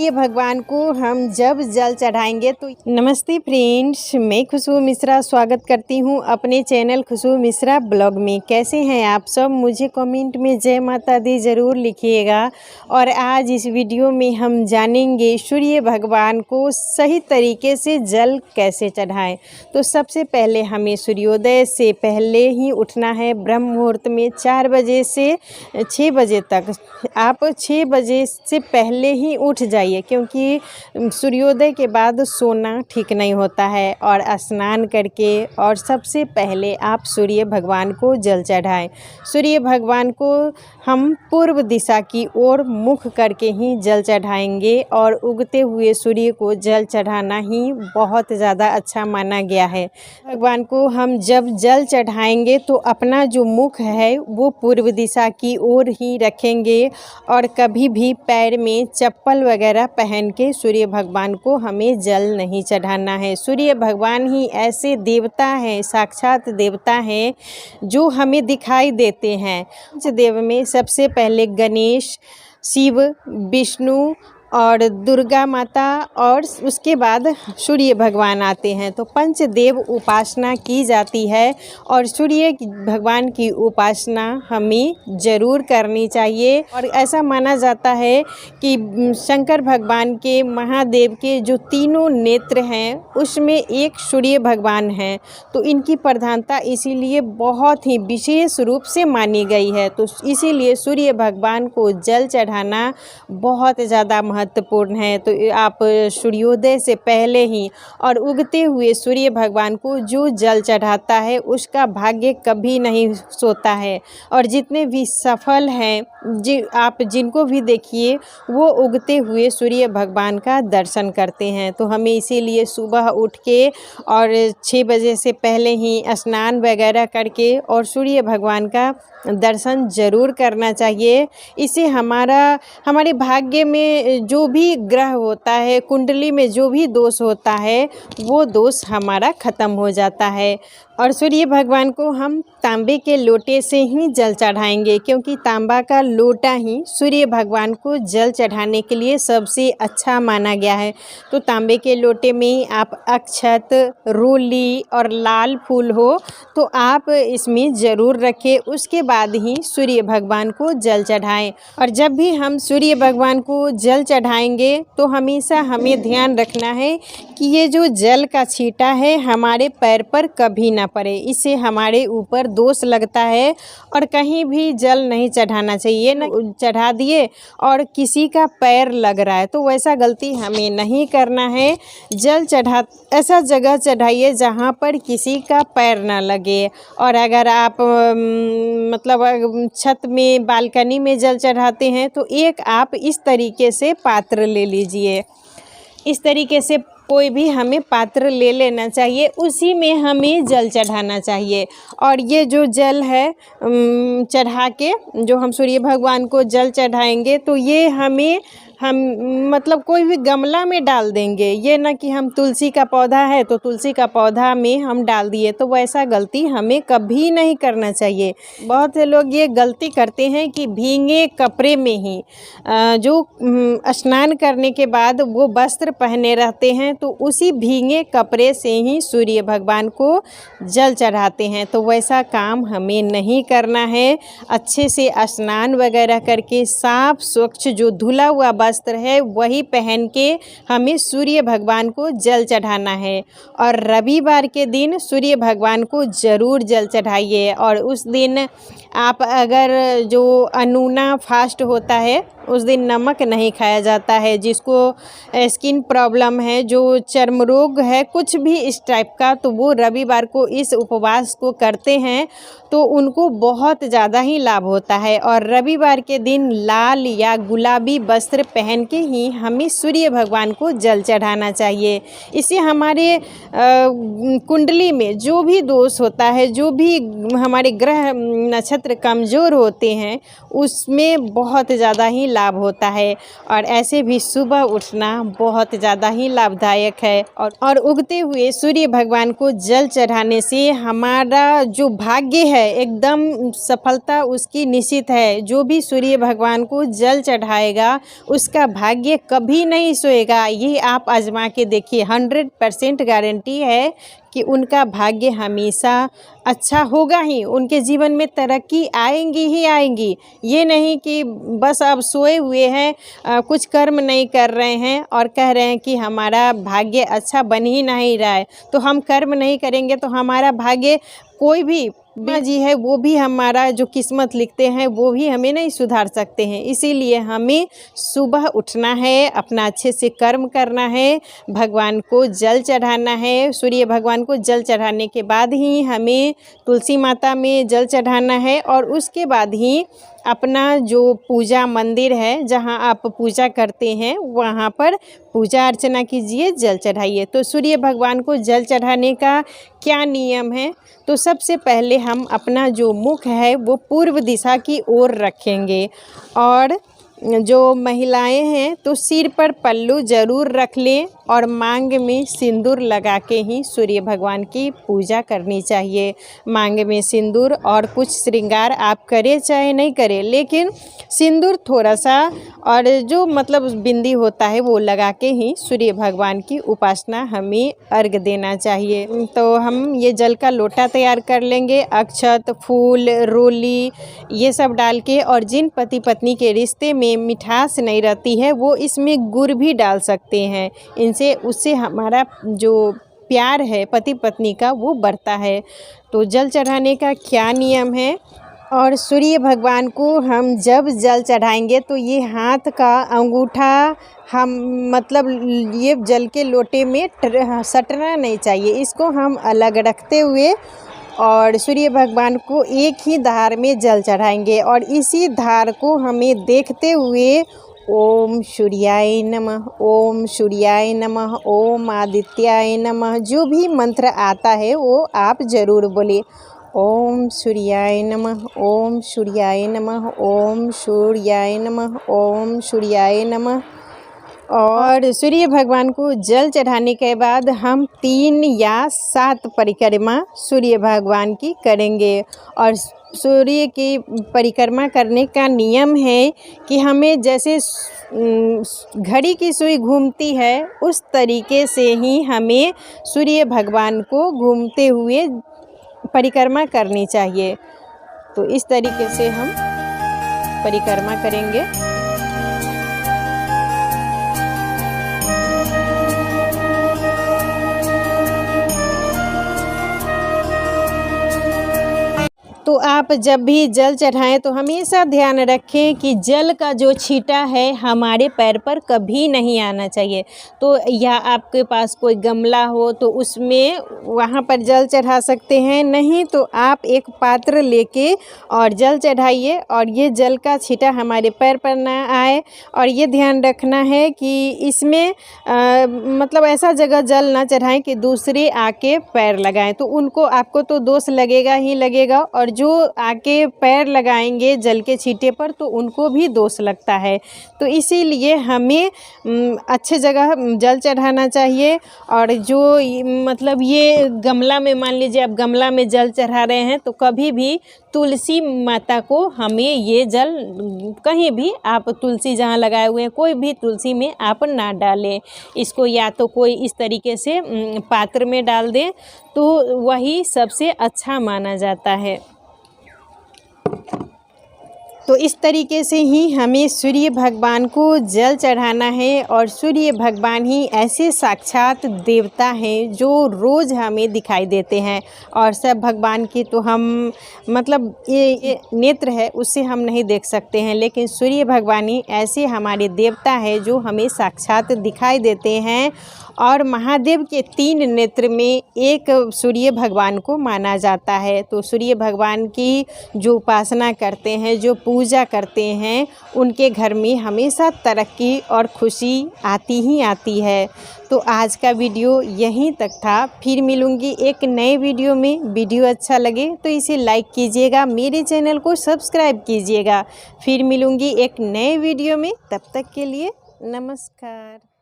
सूर्य भगवान को हम जब जल चढ़ाएंगे तो नमस्ते फ्रेंड्स, मैं खुशबू मिश्रा स्वागत करती हूँ अपने चैनल खुशबू मिश्रा ब्लॉग में। कैसे हैं आप सब? मुझे कमेंट में जय माता दी ज़रूर लिखिएगा। और आज इस वीडियो में हम जानेंगे सूर्य भगवान को सही तरीके से जल कैसे चढ़ाएं। तो सबसे पहले हमें सूर्योदय से पहले ही उठना है। ब्रह्म मुहूर्त में 4 बजे से 6 बजे तक आप 6 बजे से पहले ही उठ जाइए, क्योंकि सूर्योदय के बाद सोना ठीक नहीं होता है। और स्नान करके और सबसे पहले आप सूर्य भगवान को जल चढ़ाएं। सूर्य भगवान को हम पूर्व दिशा की ओर मुख करके ही जल चढ़ाएंगे और उगते हुए सूर्य को जल चढ़ाना ही बहुत ज़्यादा अच्छा माना गया है। भगवान को हम जब जल चढ़ाएंगे तो अपना जो मुख है वो पूर्व दिशा की ओर ही रखेंगे और कभी भी पैर में चप्पल वगैरह पहन के सूर्य भगवान को हमें जल नहीं चढ़ाना है। सूर्य भगवान ही ऐसे देवता हैं, साक्षात देवता हैं, जो हमें दिखाई देते हैं। पंचदेव में सबसे पहले गणेश, शिव, विष्णु और दुर्गा माता और उसके बाद सूर्य भगवान आते हैं। तो पंचदेव उपासना की जाती है और सूर्य भगवान की उपासना हमें ज़रूर करनी चाहिए। और ऐसा माना जाता है कि शंकर भगवान के, महादेव के जो तीनों नेत्र हैं उसमें एक सूर्य भगवान हैं। तो इनकी प्रधानता इसीलिए बहुत ही विशेष रूप से मानी गई है। तो इसीलिए सूर्य भगवान को जल चढ़ाना बहुत ज़्यादा महत्वपूर्ण है। तो आप सूर्योदय से पहले ही और उगते हुए सूर्य भगवान को जो जल चढ़ाता है उसका भाग्य कभी नहीं सोता है। और जितने भी सफल हैं, आप जिनको भी देखिए वो उगते हुए सूर्य भगवान का दर्शन करते हैं। तो हमें इसीलिए सुबह उठ के और 6 बजे से पहले ही स्नान वगैरह करके और सूर्य भगवान का दर्शन ज़रूर करना चाहिए। इससे हमारे भाग्य में जो भी ग्रह होता है, कुंडली में जो भी दोष होता है, वो दोष हमारा ख़त्म हो जाता है। और सूर्य भगवान को हम तांबे के लोटे से ही जल चढ़ाएंगे, क्योंकि तांबा का लोटा ही सूर्य भगवान को जल चढ़ाने के लिए सबसे अच्छा माना गया है। तो तांबे के लोटे में आप अक्षत, रोली और लाल फूल हो तो आप इसमें ज़रूर रखें। उसके बाद ही सूर्य भगवान को जल चढ़ाएं। और जब भी हम सूर्य भगवान को जल चढ़ाएंगे तो हमेशा हमें ध्यान रखना है कि ये जो जल का छींटा है हमारे पैर पर कभी ना पड़े। इससे हमारे ऊपर दोष लगता है और कहीं भी जल नहीं चढ़ाना चाहिए। न चढ़ा दिए और किसी का पैर लग रहा है, तो वैसा गलती हमें नहीं करना है। जल ऐसा जगह चढ़ाइए जहाँ पर किसी का पैर ना लगे। और अगर आप मतलब छत में, बालकनी में जल चढ़ाते हैं तो एक आप इस तरीके से पात्र ले लीजिए। इस तरीके से कोई भी हमें पात्र ले लेना चाहिए, उसी में हमें जल चढ़ाना चाहिए। और ये जो जल है चढ़ा के जो हम सूर्य भगवान को जल चढ़ाएंगे तो ये हम मतलब कोई भी गमला में डाल देंगे। ये ना कि हम तुलसी का पौधा है तो तुलसी का पौधा में हम डाल दिए, तो वैसा गलती हमें कभी नहीं करना चाहिए। बहुत से लोग ये गलती करते हैं कि भीगे कपड़े में ही जो स्नान करने के बाद वो वस्त्र पहने रहते हैं, तो उसी भीगे कपड़े से ही सूर्य भगवान को जल चढ़ाते हैं। तो वैसा काम हमें नहीं करना है। अच्छे से स्नान वगैरह करके साफ स्वच्छ जो धुला हुआ वस्त्र है वही पहन के हमें सूर्य भगवान को जल चढ़ाना है। और रविवार के दिन सूर्य भगवान को ज़रूर जल चढ़ाइए। और उस दिन आप अगर जो अनूना फास्ट होता है उस दिन नमक नहीं खाया जाता है। जिसको स्किन प्रॉब्लम है, जो चर्म रोग है, कुछ भी इस टाइप का, तो वो रविवार को इस उपवास को करते हैं तो उनको बहुत ज़्यादा ही लाभ होता है। और रविवार के दिन लाल या गुलाबी वस्त्र पहन के ही हमें सूर्य भगवान को जल चढ़ाना चाहिए। इससे हमारे कुंडली में जो भी दोष होता है, जो भी हमारे ग्रह नक्षत्र कमज़ोर होते हैं, उसमें बहुत ज़्यादा ही लाभ होता है। और ऐसे भी सुबह उठना बहुत ज़्यादा ही लाभदायक है। और उगते हुए सूर्य भगवान को जल चढ़ाने से हमारा जो भाग्य है एकदम सफलता उसकी निश्चित है। जो भी सूर्य भगवान को जल चढ़ाएगा जिसका भाग्य कभी नहीं सोएगा, ये आप आजमा के देखिए, 100% गारंटी है कि उनका भाग्य हमेशा अच्छा होगा ही, उनके जीवन में तरक्की आएंगी ही आएंगी। ये नहीं कि बस अब सोए हुए हैं, कुछ कर्म नहीं कर रहे हैं और कह रहे हैं कि हमारा भाग्य अच्छा बन ही नहीं रहा है। तो हम कर्म नहीं करेंगे तो हमारा भाग्य कोई भी जी है वो भी हमारा जो किस्मत लिखते हैं वो भी हमें नहीं सुधार सकते हैं। इसीलिए हमें सुबह उठना है, अपना अच्छे से कर्म करना है, भगवान को जल चढ़ाना है। सूर्य भगवान को जल चढ़ाने के बाद ही हमें तुलसी माता में जल चढ़ाना है और उसके बाद ही अपना जो पूजा मंदिर है जहाँ आप पूजा करते हैं वहाँ पर पूजा अर्चना कीजिए, जल चढ़ाइए। तो सूर्य भगवान को जल चढ़ाने का क्या नियम है? तो सबसे पहले हम अपना जो मुख है वो पूर्व दिशा की ओर रखेंगे और जो महिलाएं हैं तो सिर पर पल्लू ज़रूर रख लें और मांग में सिंदूर लगा के ही सूर्य भगवान की पूजा करनी चाहिए। मांग में सिंदूर और कुछ श्रृंगार आप करें चाहे नहीं करें, लेकिन सिंदूर थोड़ा सा और जो मतलब बिंदी होता है वो लगा के ही सूर्य भगवान की उपासना हमें अर्घ देना चाहिए। तो हम ये जल का लोटा तैयार कर लेंगे, अक्षत, फूल, रोली ये सब डाल के, और जिन पति पत्नी के रिश्ते में मिठास नहीं रहती है वो इसमें गुड़ भी डाल सकते हैं। इनसे उससे हमारा जो प्यार है पति पत्नी का वो बढ़ता है। तो जल चढ़ाने का क्या नियम है? और सूर्य भगवान को हम जब जल चढ़ाएंगे तो ये हाथ का अंगूठा हम मतलब ये जल के लोटे में सटना नहीं चाहिए, इसको हम अलग रखते हुए और सूर्य भगवान को एक ही धार में जल चढ़ाएंगे और इसी धार को हमें देखते हुए ओम सूर्याय नमः, ओम सूर्याय नमः, ओम आदित्याय नमः, जो भी मंत्र आता है वो आप ज़रूर बोलिए। ओम सूर्याय नमः, ओम सूर्याय नमः, ओम सूर्याय नमः, ओम सूर्याय नमः। और सूर्य भगवान को जल चढ़ाने के बाद हम 3 या 7 परिक्रमा सूर्य भगवान की करेंगे। और सूर्य की परिक्रमा करने का नियम है कि हमें जैसे घड़ी की सुई घूमती है उस तरीके से ही हमें सूर्य भगवान को घूमते हुए परिक्रमा करनी चाहिए। तो इस तरीके से हम परिक्रमा करेंगे। तो आप जब भी जल चढ़ाएं तो हमेशा ध्यान रखें कि जल का जो छींटा है हमारे पैर पर कभी नहीं आना चाहिए। तो या आपके पास कोई गमला हो तो उसमें वहाँ पर जल चढ़ा सकते हैं, नहीं तो आप एक पात्र लेके और जल चढ़ाइए और ये जल का छींटा हमारे पैर पर ना आए। और ये ध्यान रखना है कि इसमें मतलब ऐसा जगह जल ना चढ़ाएं कि दूसरे आके पैर लगाएं, तो उनको आपको तो दोष लगेगा ही लगेगा और जो आके पैर लगाएंगे जल के छींटे पर तो उनको भी दोष लगता है। तो इसीलिए हमें अच्छे जगह जल चढ़ाना चाहिए। और जो मतलब ये गमला में, मान लीजिए आप गमला में जल चढ़ा रहे हैं तो कभी भी तुलसी माता को हमें ये जल कहीं भी आप तुलसी जहाँ लगाए हुए हैं कोई भी तुलसी में आप ना डालें। इसको या तो कोई इस तरीके से पात्र में डाल दें तो वही सबसे अच्छा माना जाता है। तो इस तरीके से ही हमें सूर्य भगवान को जल चढ़ाना है। और सूर्य भगवान ही ऐसे साक्षात देवता हैं जो रोज़ हमें दिखाई देते हैं। और सब भगवान की तो हम मतलब ये नेत्र है उससे हम नहीं देख सकते हैं, लेकिन सूर्य भगवान ही ऐसे हमारे देवता है जो हमें साक्षात दिखाई देते हैं। और महादेव के 3 नेत्र में एक सूर्य भगवान को माना जाता है। तो सूर्य भगवान की जो उपासना करते हैं, जो पूजा करते हैं, उनके घर में हमेशा तरक्की और खुशी आती ही आती है। तो आज का वीडियो यहीं तक था, फिर मिलूँगी एक नए वीडियो में। वीडियो अच्छा लगे तो इसे लाइक कीजिएगा, मेरे चैनल को सब्सक्राइब कीजिएगा। फिर मिलूँगी एक नए वीडियो में, तब तक के लिए नमस्कार।